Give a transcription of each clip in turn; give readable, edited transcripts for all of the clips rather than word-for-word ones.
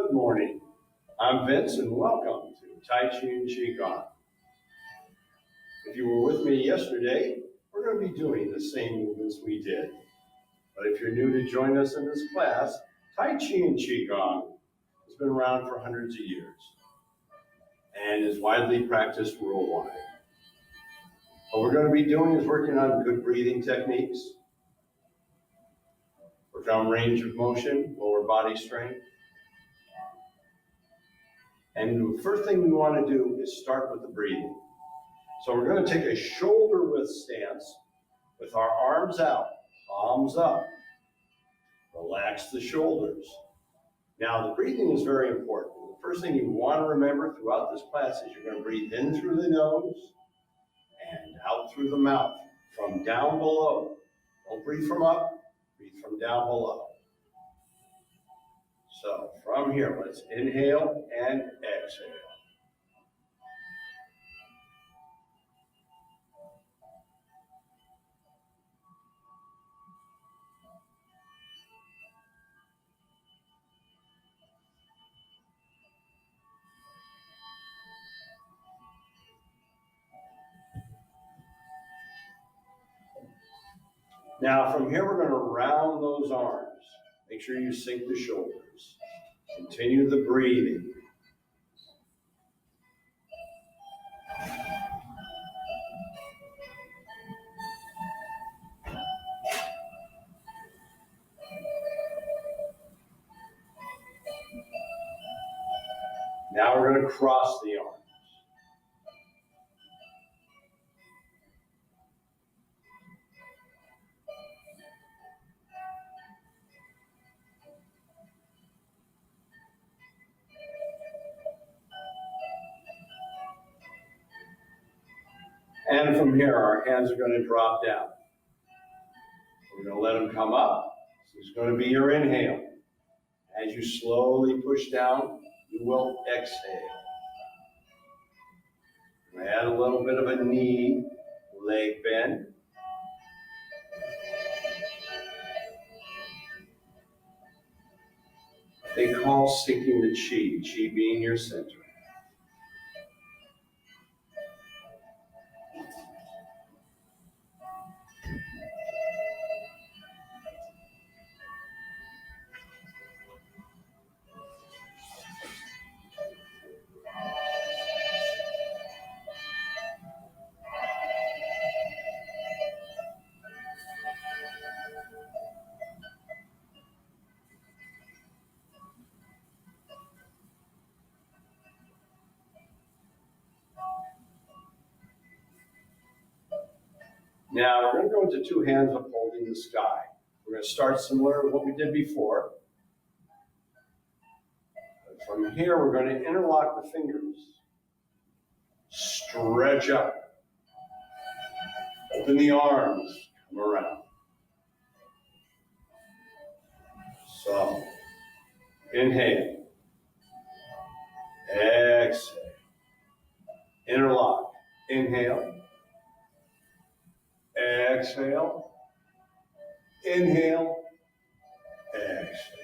Good morning. I'm Vince and welcome to Tai Chi Qi Gong. If you were with me yesterday, we're going to be doing the same movements we did. But if you're new to join us in this class, Tai Chi and Qi Gong has been around for hundreds of years and is widely practiced worldwide. What we're going to be doing is working on good breathing techniques, work on range of motion, lower body strength. And the first thing we want to do is start with the breathing. So we're going to take a shoulder width stance with our arms out, palms up. Relax the shoulders. Now the breathing is very important. The first thing you want to remember throughout this class is you're going to breathe in through the nose and out through the mouth, from down below. Don't breathe from up, breathe from down below. So from here, let's inhale and exhale. Now from here, we're going to round those arms. Make sure you sink the shoulders. Continue the breathing. Now we're going to cross the arms. And from here, our hands are going to drop down. We're going to let them come up. This is going to be your inhale. As you slowly push down, you will exhale. Add a little bit of a knee, leg bend. They call sinking the chi, chi being your center. Now we're going to go into two hands upholding the sky. We're going to start similar to what we did before. From here, we're going to interlock the fingers. Stretch up. Open the arms. Come around. So, inhale. Exhale. Interlock. Inhale. Exhale. Inhale. Exhale.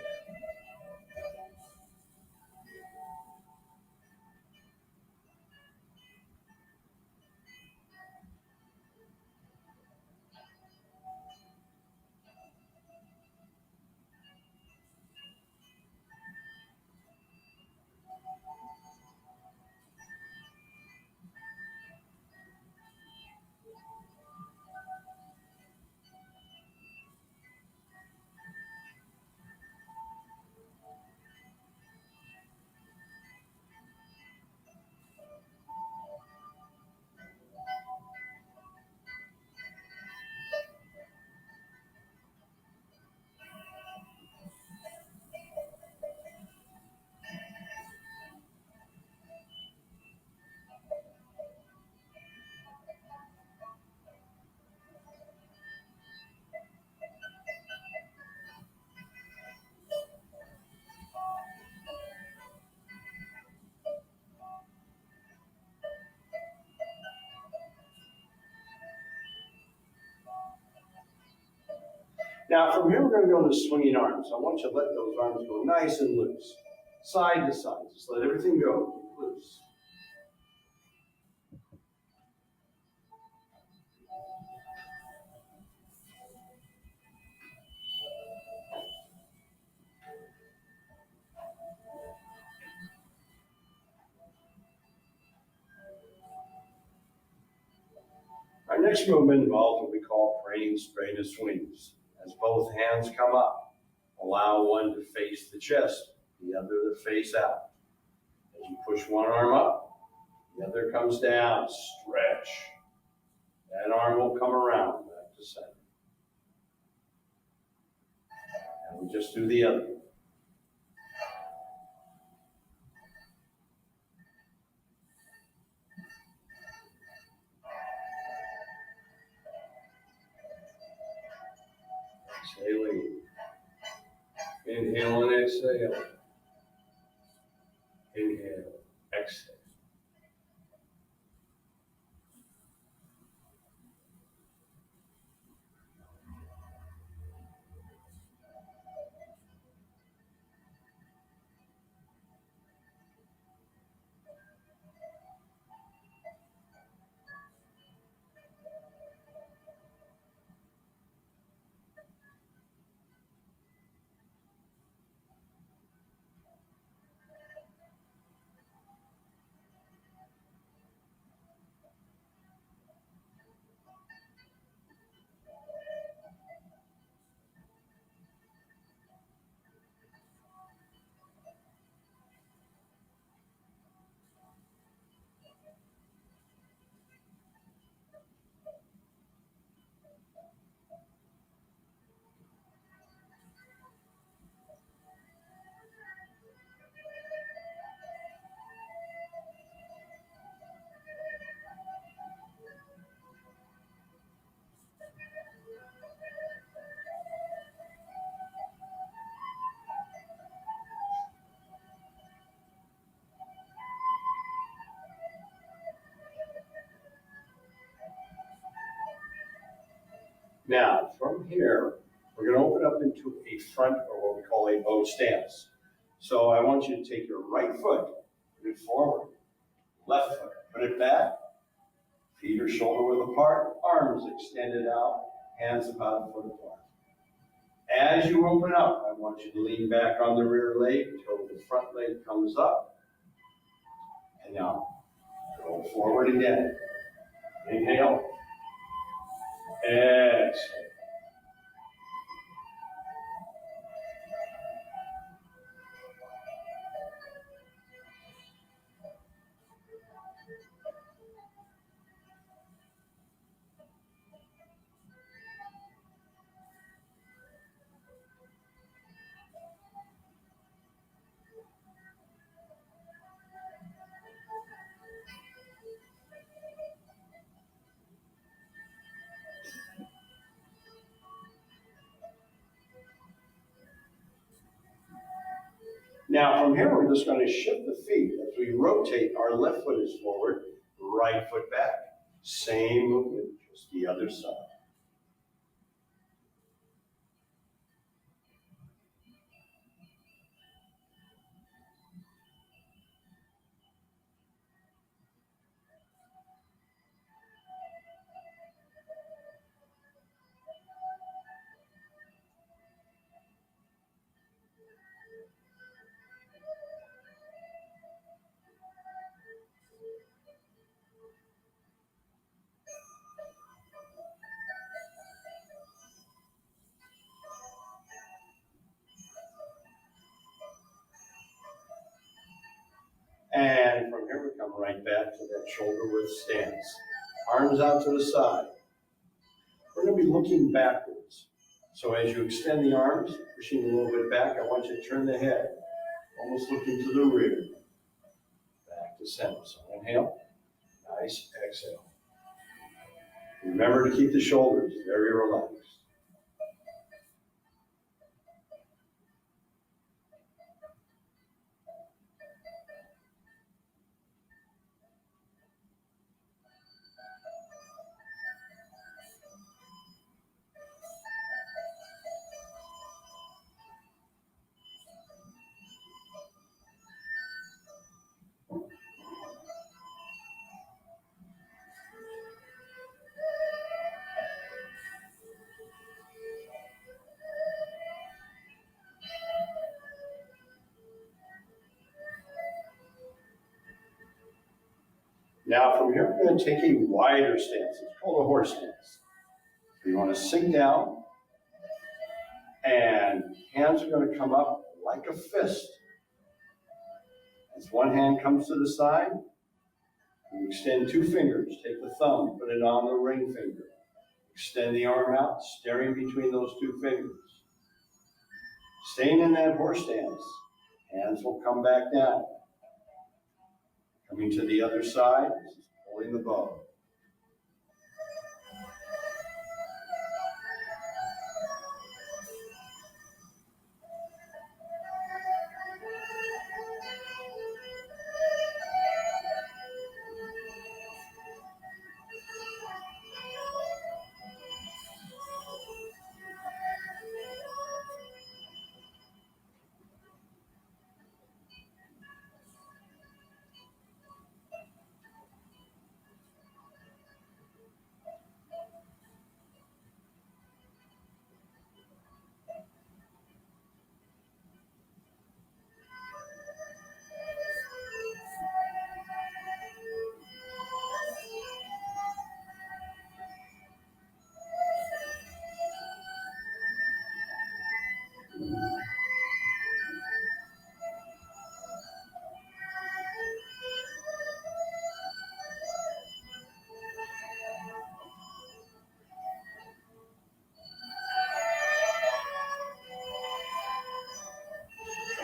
Now from here we're going to go into swinging arms. I want you to let those arms go nice and loose. side to side. Just let everything go. Loose. Our next movement involves what we call praying straight swings. As both hands come up, allow one to face the chest, the other to face out. As you push one arm up, the other comes down, stretch. That arm will come around back to center. And we just do the other. Exhaling. Inhale and exhale. Inhale, exhale. Now, from here, we're going to open up into a front, or what we call a bow stance. So I want you to take your right foot, put it forward, left foot, put it back, feet are shoulder width apart, arms extended out, hands about a foot apart. As you open up, I want you to lean back on the rear leg until the front leg comes up. And now, go forward again. Inhale. Exhale. Now from here, we're just going to shift the feet. As we rotate, our left foot is forward, right foot back. Same movement, just the other side. And from here, we come right back to that shoulder width stance. Arms out to the side. We're going to be looking backwards. So as you extend the arms, pushing a little bit back, I want you to turn the head, almost looking to the rear. Back to center. So inhale. Nice. Exhale. Remember to keep the shoulders very relaxed. Now from here, we're going to take a wider stance. It's called a horse stance. So you want to sink down, and hands are going to come up like a fist. As one hand comes to the side, you extend two fingers. Take the thumb, put it on the ring finger. Extend the arm out, staring between those two fingers. Staying in that horse stance, hands will come back down. Coming to the other side, pulling the bow.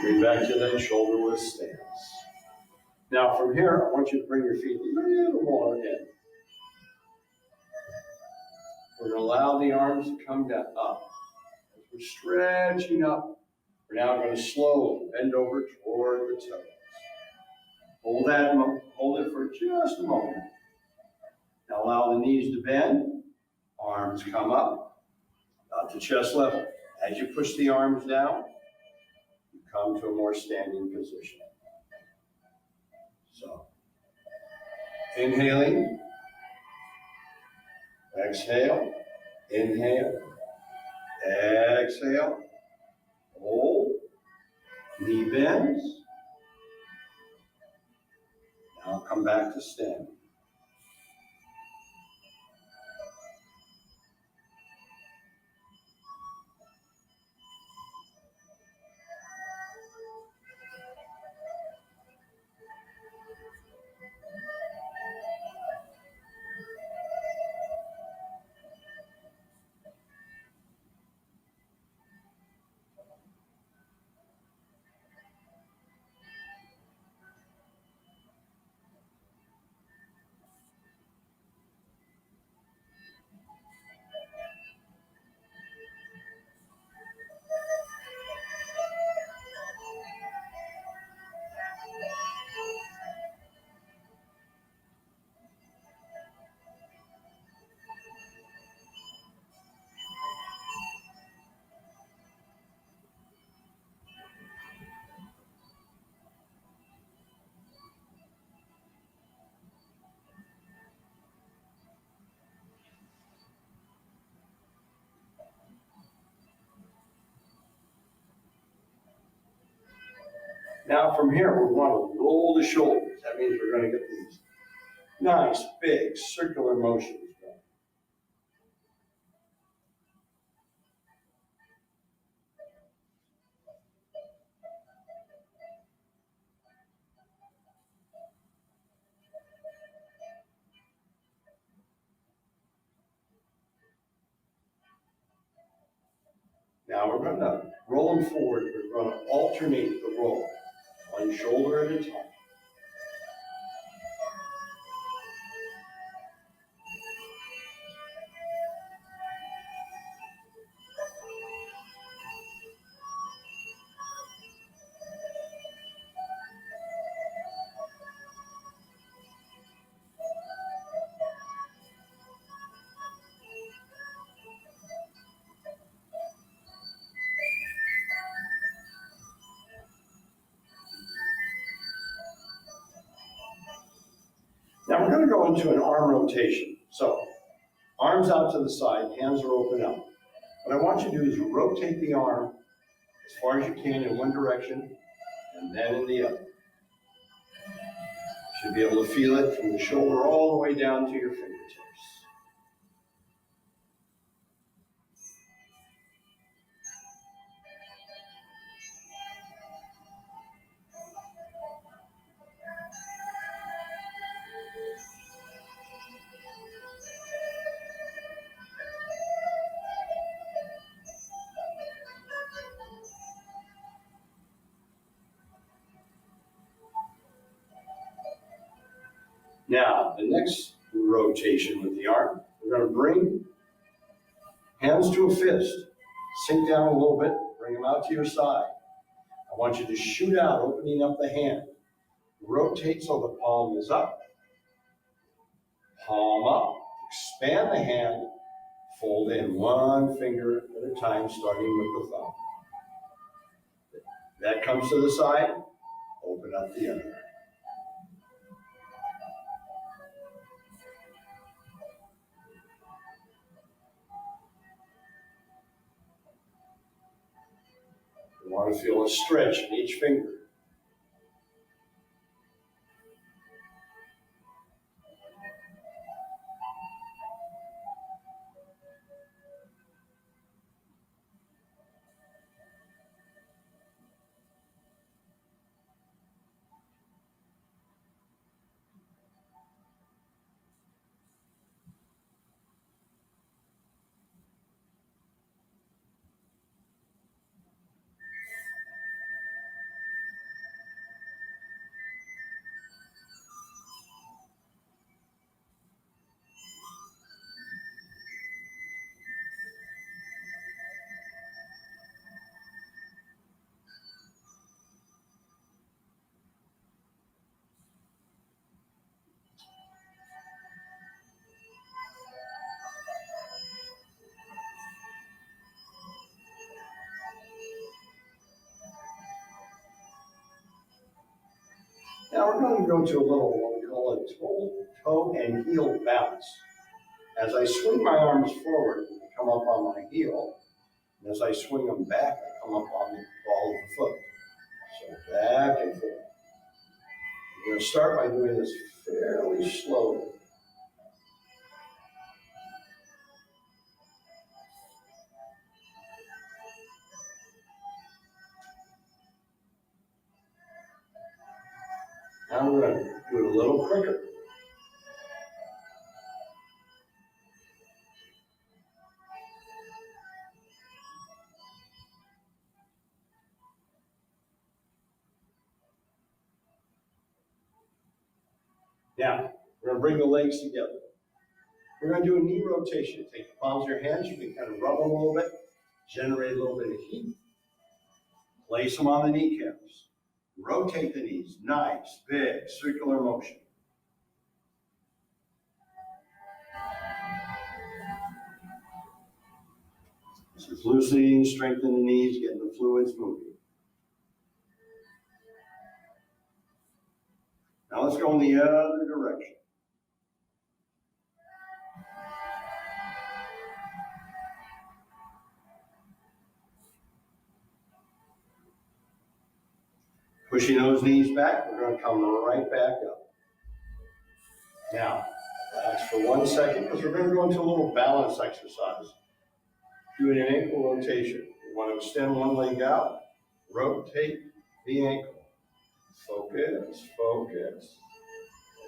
Coming back to that shoulder width stance. Now from here, I want you to bring your feet a little more in. We're going to allow the arms to come down, up. As we're stretching up, we're now going to slowly bend over toward the toes. Hold it for just a moment. Now allow the knees to bend, arms come up, about to chest level. As you push the arms down, you come to a more standing position. So, inhaling, exhale, inhale, exhale, hold, knee bends. Now come back to standing. Now from here, we want to roll the shoulders. That means we're going to get these nice, big, circular motions going. Now we're going to roll them forward. We're going to alternate the roll, one shoulder at a time. Now we're going to go into an arm rotation. So, arms out to the side, hands are open up. What I want you to do is rotate the arm as far as you can in one direction and then in the other. Should be able to feel it from the shoulder all the way down to your fingertips. Now, the next rotation with the arm, we're going to bring hands to a fist. Sink down a little bit, bring them out to your side. I want you to shoot out, opening up the hand. Rotate so the palm is up. Palm up. Expand the hand. Fold in one finger at a time, starting with the thumb. That comes to the side. Open up the other. You want to feel a stretch in each finger. Now we're going to go to a little, what we call a toe and heel bounce. As I swing my arms forward, I come up on my heel. And as I swing them back, I come up on the ball of the foot. So back and forth. We're going to start by doing this fairly slowly. Now we're going to do it a little quicker. Now, we're going to bring the legs together. We're going to do a knee rotation. Take the palms of your hands, you can kind of rub them a little bit, generate a little bit of heat. Place them on the kneecaps. Rotate the knees. Nice, big, circular motion. This is loosening, strengthening the knees, getting the fluids moving. Now let's go in the other direction. Pushing those knees back, we're going to come right back up. Now, relax for 1 second because we're going to go into a little balance exercise. Doing an ankle rotation. You want to extend one leg out, rotate the ankle. Focus, focus.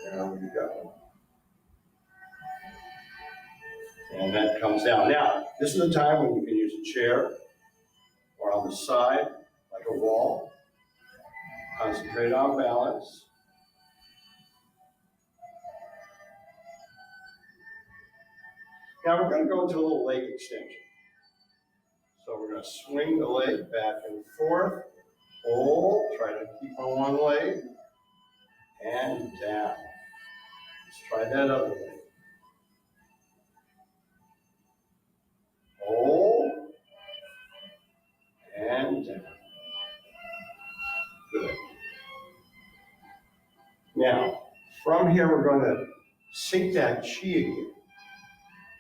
There we go. And that comes down. Now, this is the time when you can use a chair or on the side, like a wall. Concentrate on balance. Now we're going to go into a little leg extension. So we're going to swing the leg back and forth. Hold, try to keep on one leg. And down. Let's try that other leg. Hold. And down. Good. Now, from here we're going to sink that chi again.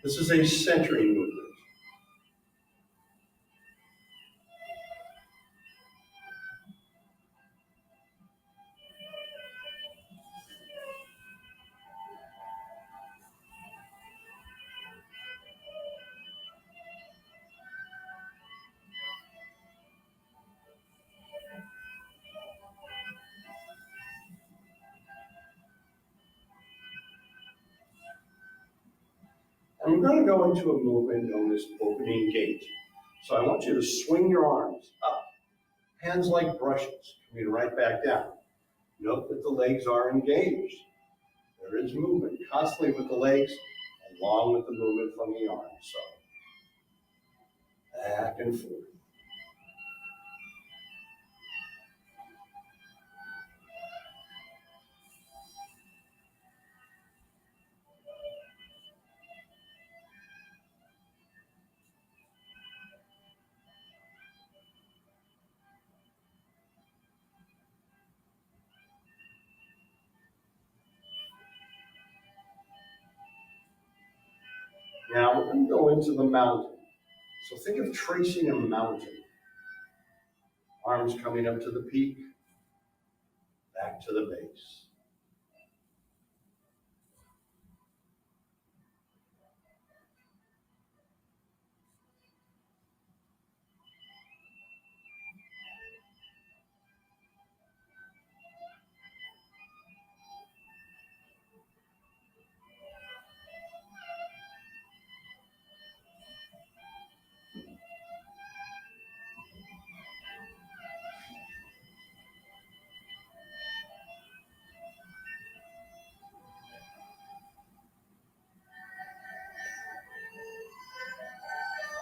This is a centering movement. And we're going to go into a movement known as opening gate. So I want you to swing your arms up, hands like brushes, coming right back down. Note that the legs are engaged. There is movement constantly with the legs, along with the movement from the arms. So back and forth. Now we're going to go into the mountain. So think of tracing a mountain. Arms coming up to the peak, back to the base.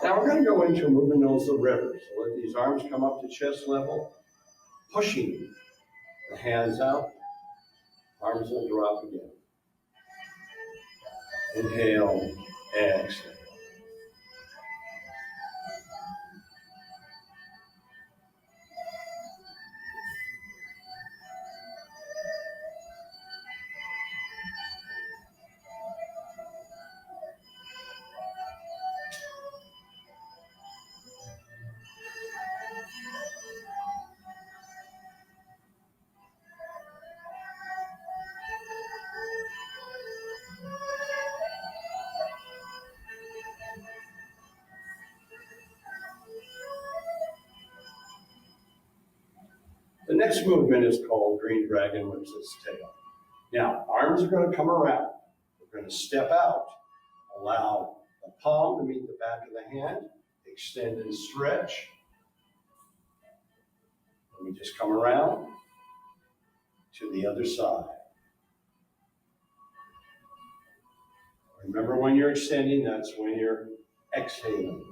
Now we're going to go into a movement known as the river. So let these arms come up to chest level, pushing the hands out. Arms will drop again. Inhale, exhale. The next movement is called Green Dragon whips its tail. Now, arms are going to come around. We're going to step out, allow the palm to meet the back of the hand, extend and stretch. Let me just come around to the other side. Remember, when you're extending, that's when you're exhaling.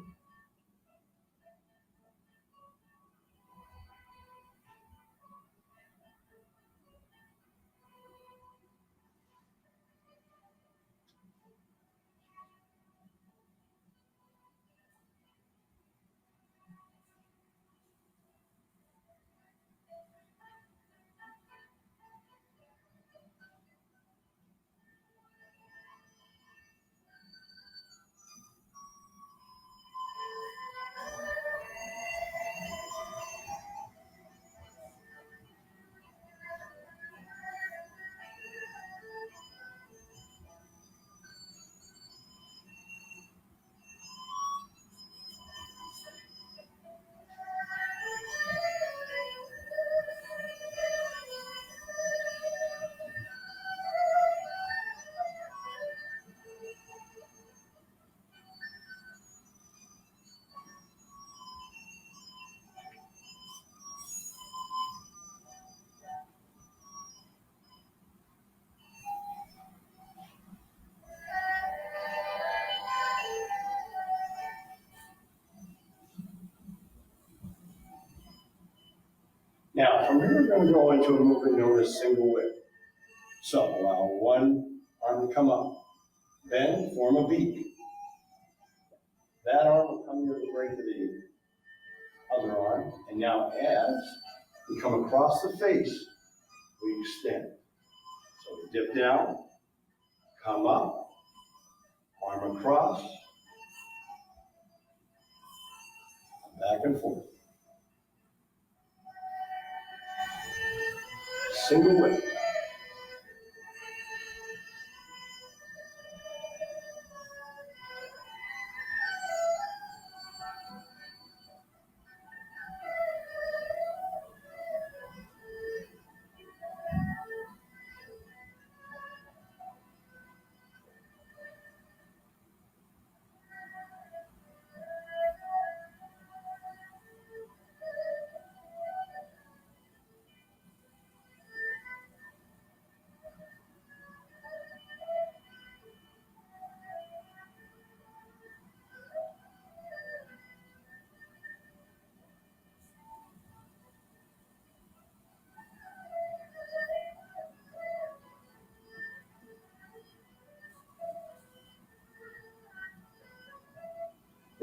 Now, from here, we're going to go into a movement known as single whip. So, allow one arm to come up. Bend, form a beak. That arm will come near the break of the other arm. And now, as we come across the face, we extend. So, we dip down, come up, arm across, back and forth. Single whip.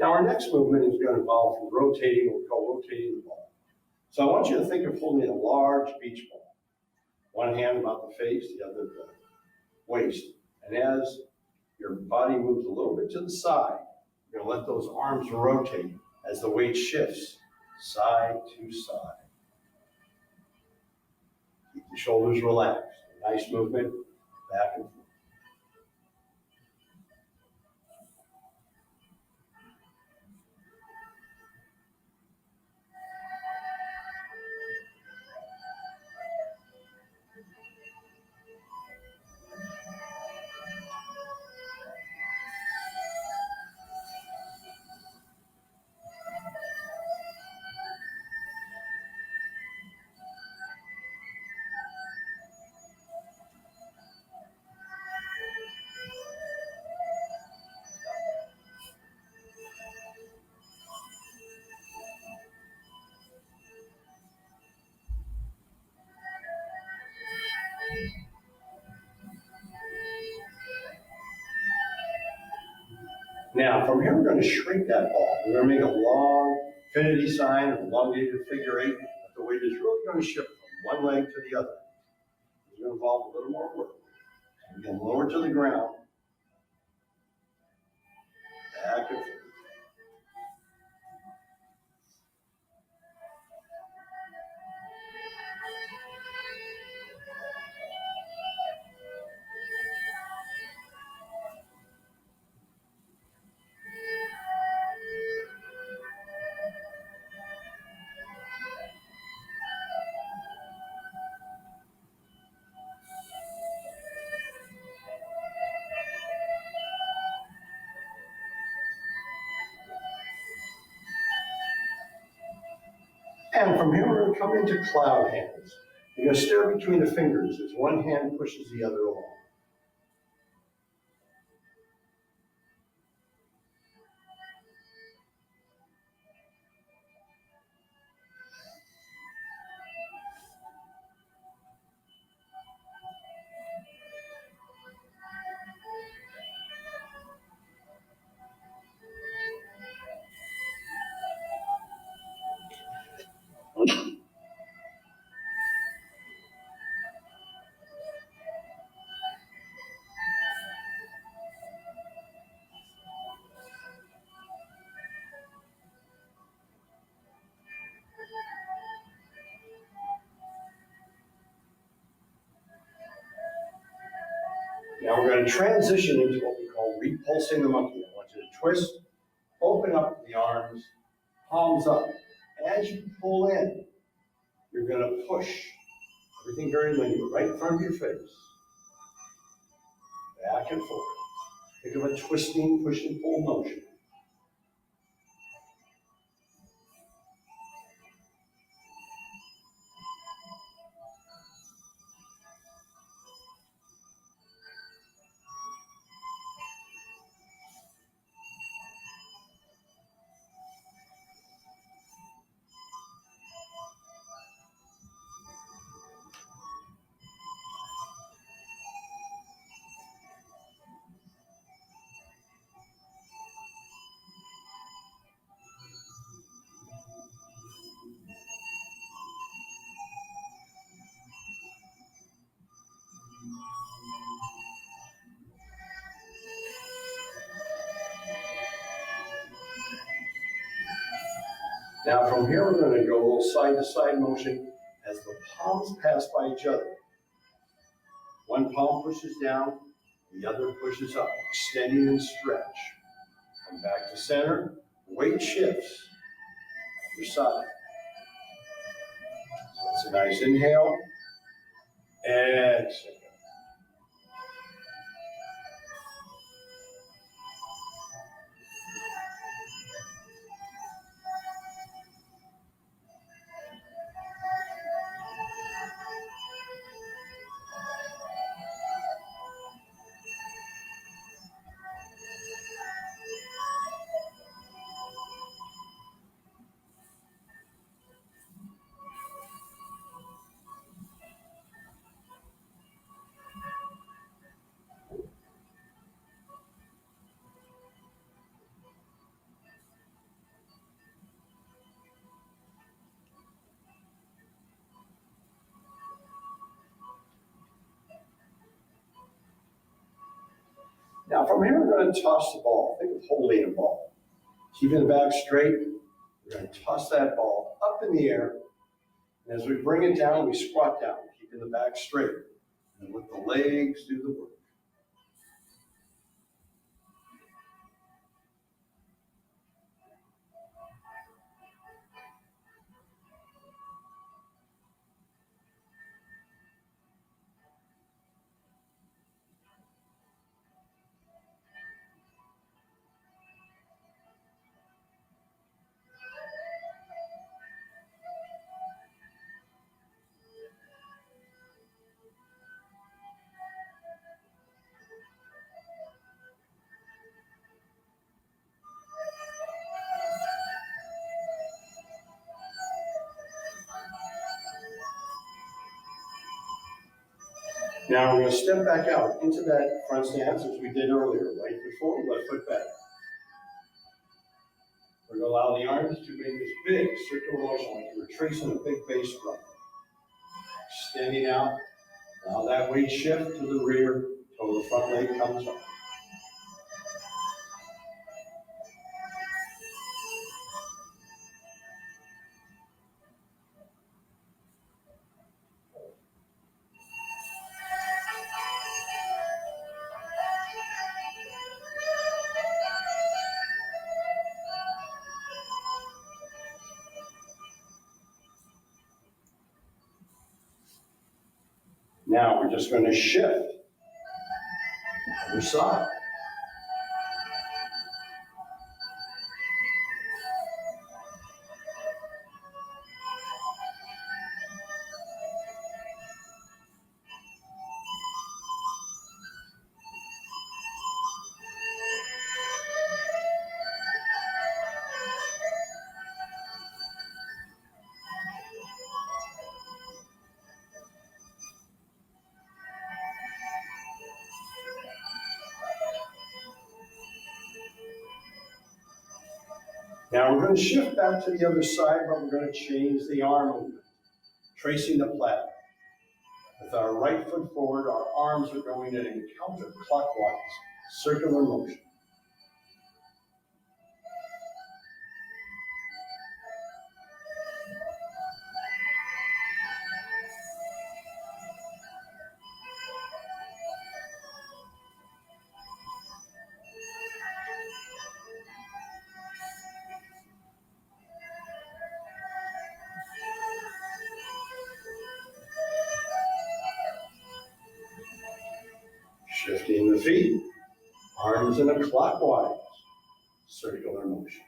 Now our next movement is going to involve rotating, what we call rotating the ball. So I want you to think of holding a large beach ball. One hand about the face, the other the waist. And as your body moves a little bit to the side, you're going to let those arms rotate as the weight shifts side to side. Keep the shoulders relaxed. Nice movement, back and forth. Now, from here, we're going to shrink that ball. We're going to make a long infinity sign, an elongated figure eight, but the weight is really going to shift from one leg to the other. It's going to involve a little more work. Again, lower to the ground, back and forth. And from here, we're going to come into cloud hands. You're going to stare between the fingers as one hand pushes the other along. Now we're going to transition into what we call repulsing the monkey. I want you to twist, open up the arms, palms up. As you pull in, you're going to push everything very linear, right in front of your face. Back and forth. Think of a twisting, push and pull motion. Now from here, we're going to go a little side-to-side motion as the palms pass by each other. One palm pushes down, the other pushes up, extending and stretch. Come back to center, weight shifts, other side. So it's a nice inhale, exhale. from here, we're going to toss the ball. Think of holding a ball. Keeping the back straight, we're going to toss that ball up in the air. And as we bring it down, we squat down, keeping the back straight. And let the legs do the work. Now we're going to step back out into that front stance as we did earlier. Right foot forward, left foot back. We're going to allow the arms to make this big circular motion like you were tracing a big bass drum. Extending out. Allow that weight shift to the rear until the front leg comes up. Now we're just going to shift. Other side. Now we're going to shift back to the other side, but we're going to change the arm movement. Tracing the plat. With our right foot forward, our arms are going in a counterclockwise, circular motion. Shifting the feet, arms in a clockwise, circular motion.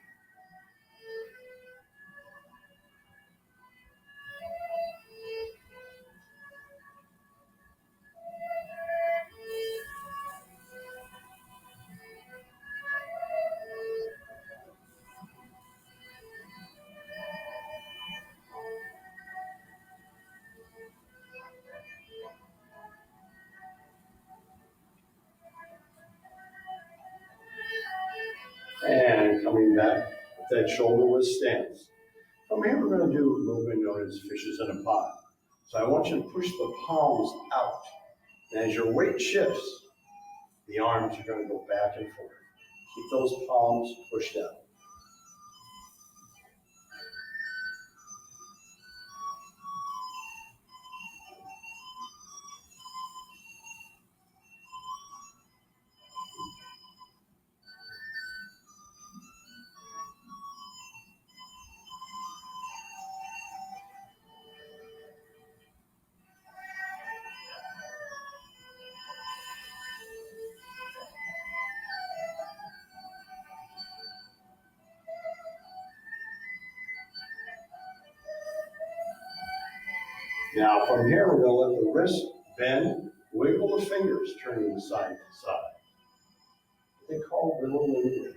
And coming back with that shoulder width stance. From here, we're going to do a movement known as fishes in a pot. So I want you to push the palms out. And as your weight shifts, the arms are going to go back and forth. Keep those palms pushed out. Now from here, we're going to let the wrist bend, wiggle the fingers, turning side to side. They call little movement.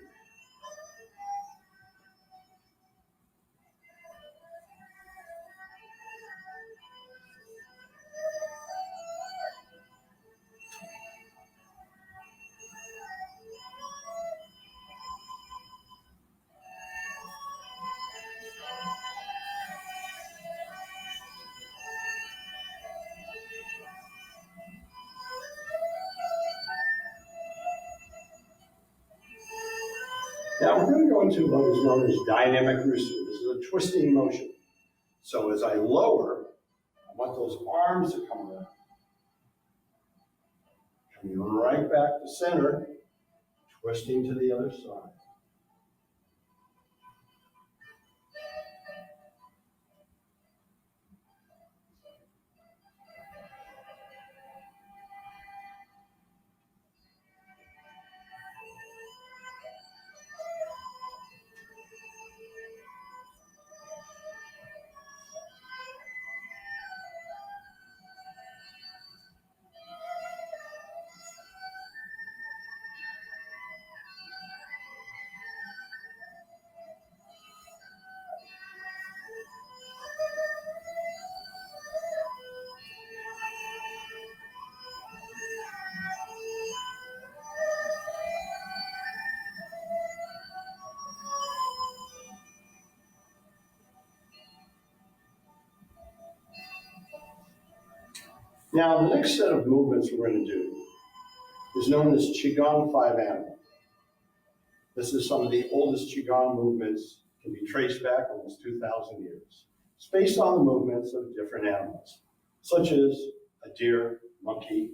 Now we're going to go into what is known as dynamic Rusu. This is a twisting motion. So as I lower, I want those arms to come around. Coming right back to center, twisting to the other side. Now, the next set of movements we're going to do is known as Qigong 5 Animal. This is some of the oldest Qigong movements, can be traced back almost 2,000 years. It's based on the movements of different animals, such as a deer, monkey,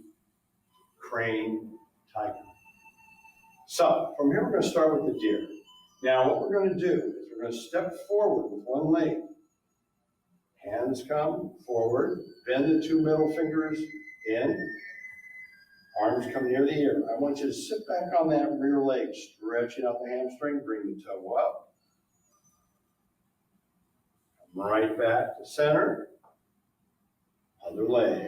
crane, tiger. So, from here we're going to start with the deer. Now, what we're going to do is we're going to step forward with one leg. Hands come forward, bend the two middle fingers in, arms come near the ear. I want you to sit back on that rear leg, stretching out the hamstring, bring the toe up. Come right back to center, other leg.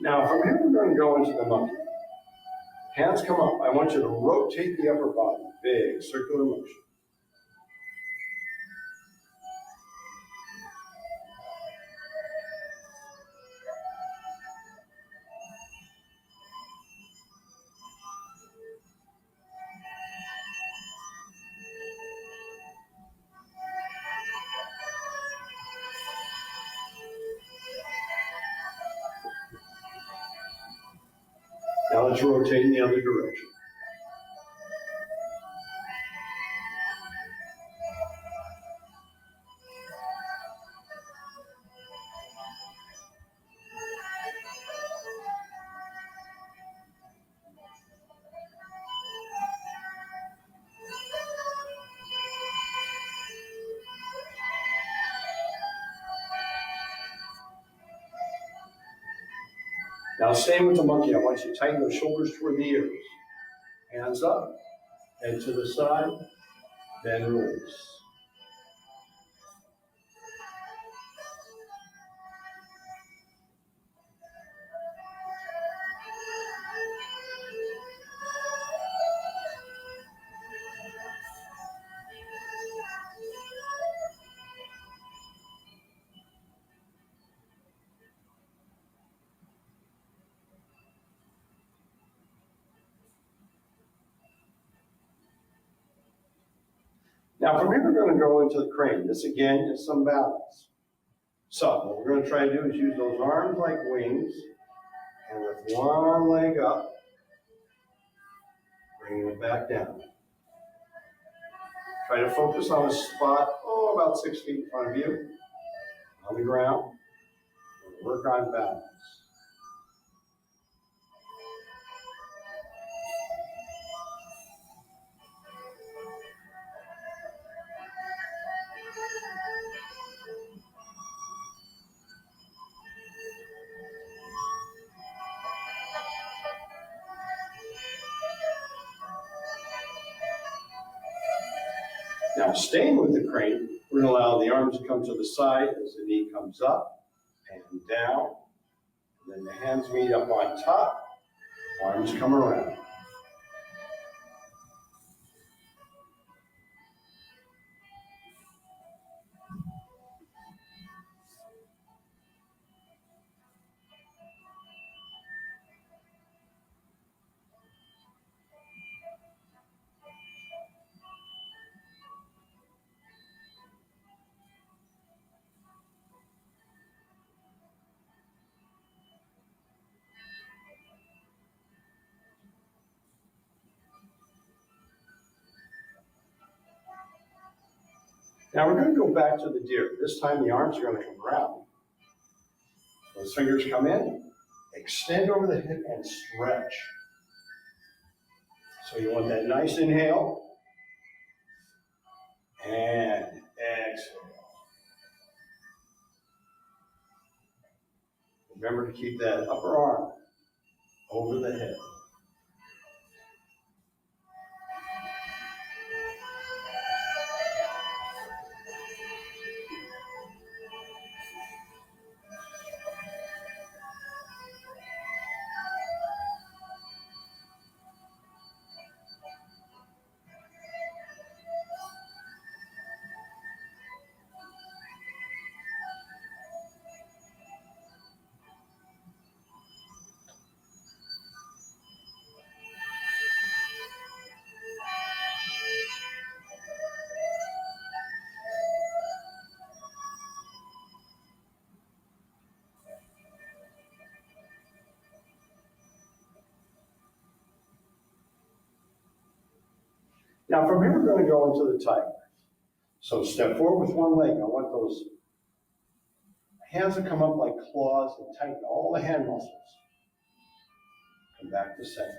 Now, from here we're going to go into the monkey. Hands come up. I want you to rotate the upper body. Big circular motion. Now let's rotate in the other direction. Now, same with the monkey. I want you to tighten those shoulders toward the ears. Hands up, head to the side, then release. Now, from here, we're going to go into the crane. This, again, is some balance. So, what we're going to try to do is use those arms like wings, And with one leg up, bringing it back down. Try to focus on a spot, about 6 feet in front of you, on the ground. Work on balance. Now, staying with the crane, we're going to allow the arms to come to the side as the knee comes up and down. And then the hands meet up on top, arms come around. Now we're going to go back to the deer. This time the arms are going to come around. Those fingers come in, extend over the hip and stretch. So you want that nice inhale and exhale. Remember to keep that upper arm over the head. Now from here, we're going to go into the tiger. So step forward with one leg. I want those hands to come up like claws and tighten all the hand muscles. Come back to center.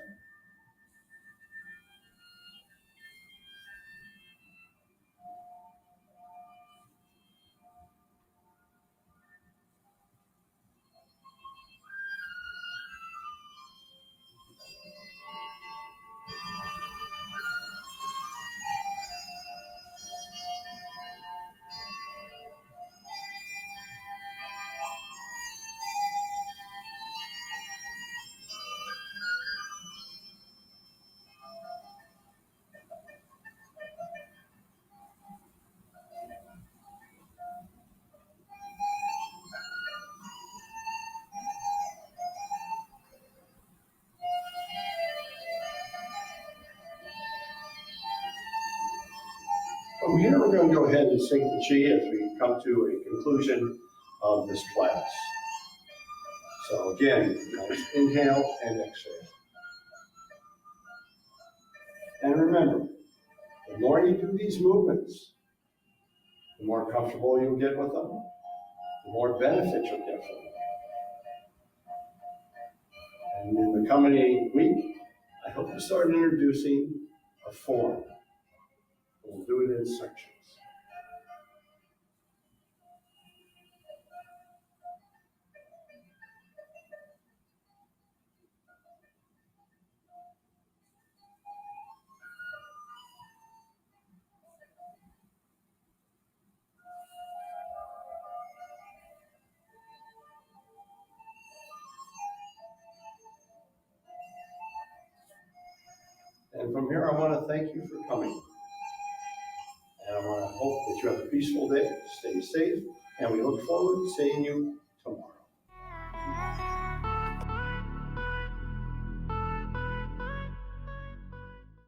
From here, we're going to go ahead and sync the chi as we come to a conclusion of this class. So again, nice inhale and exhale. And remember, the more you do these movements, the more comfortable you'll get with them, the more benefit you'll get from them. And in the coming week, I hope to start introducing a form. We'll do it in sections. And from here, I want to thank you for coming. And I want to hope that you have a peaceful day, stay safe, and we look forward to seeing you tomorrow.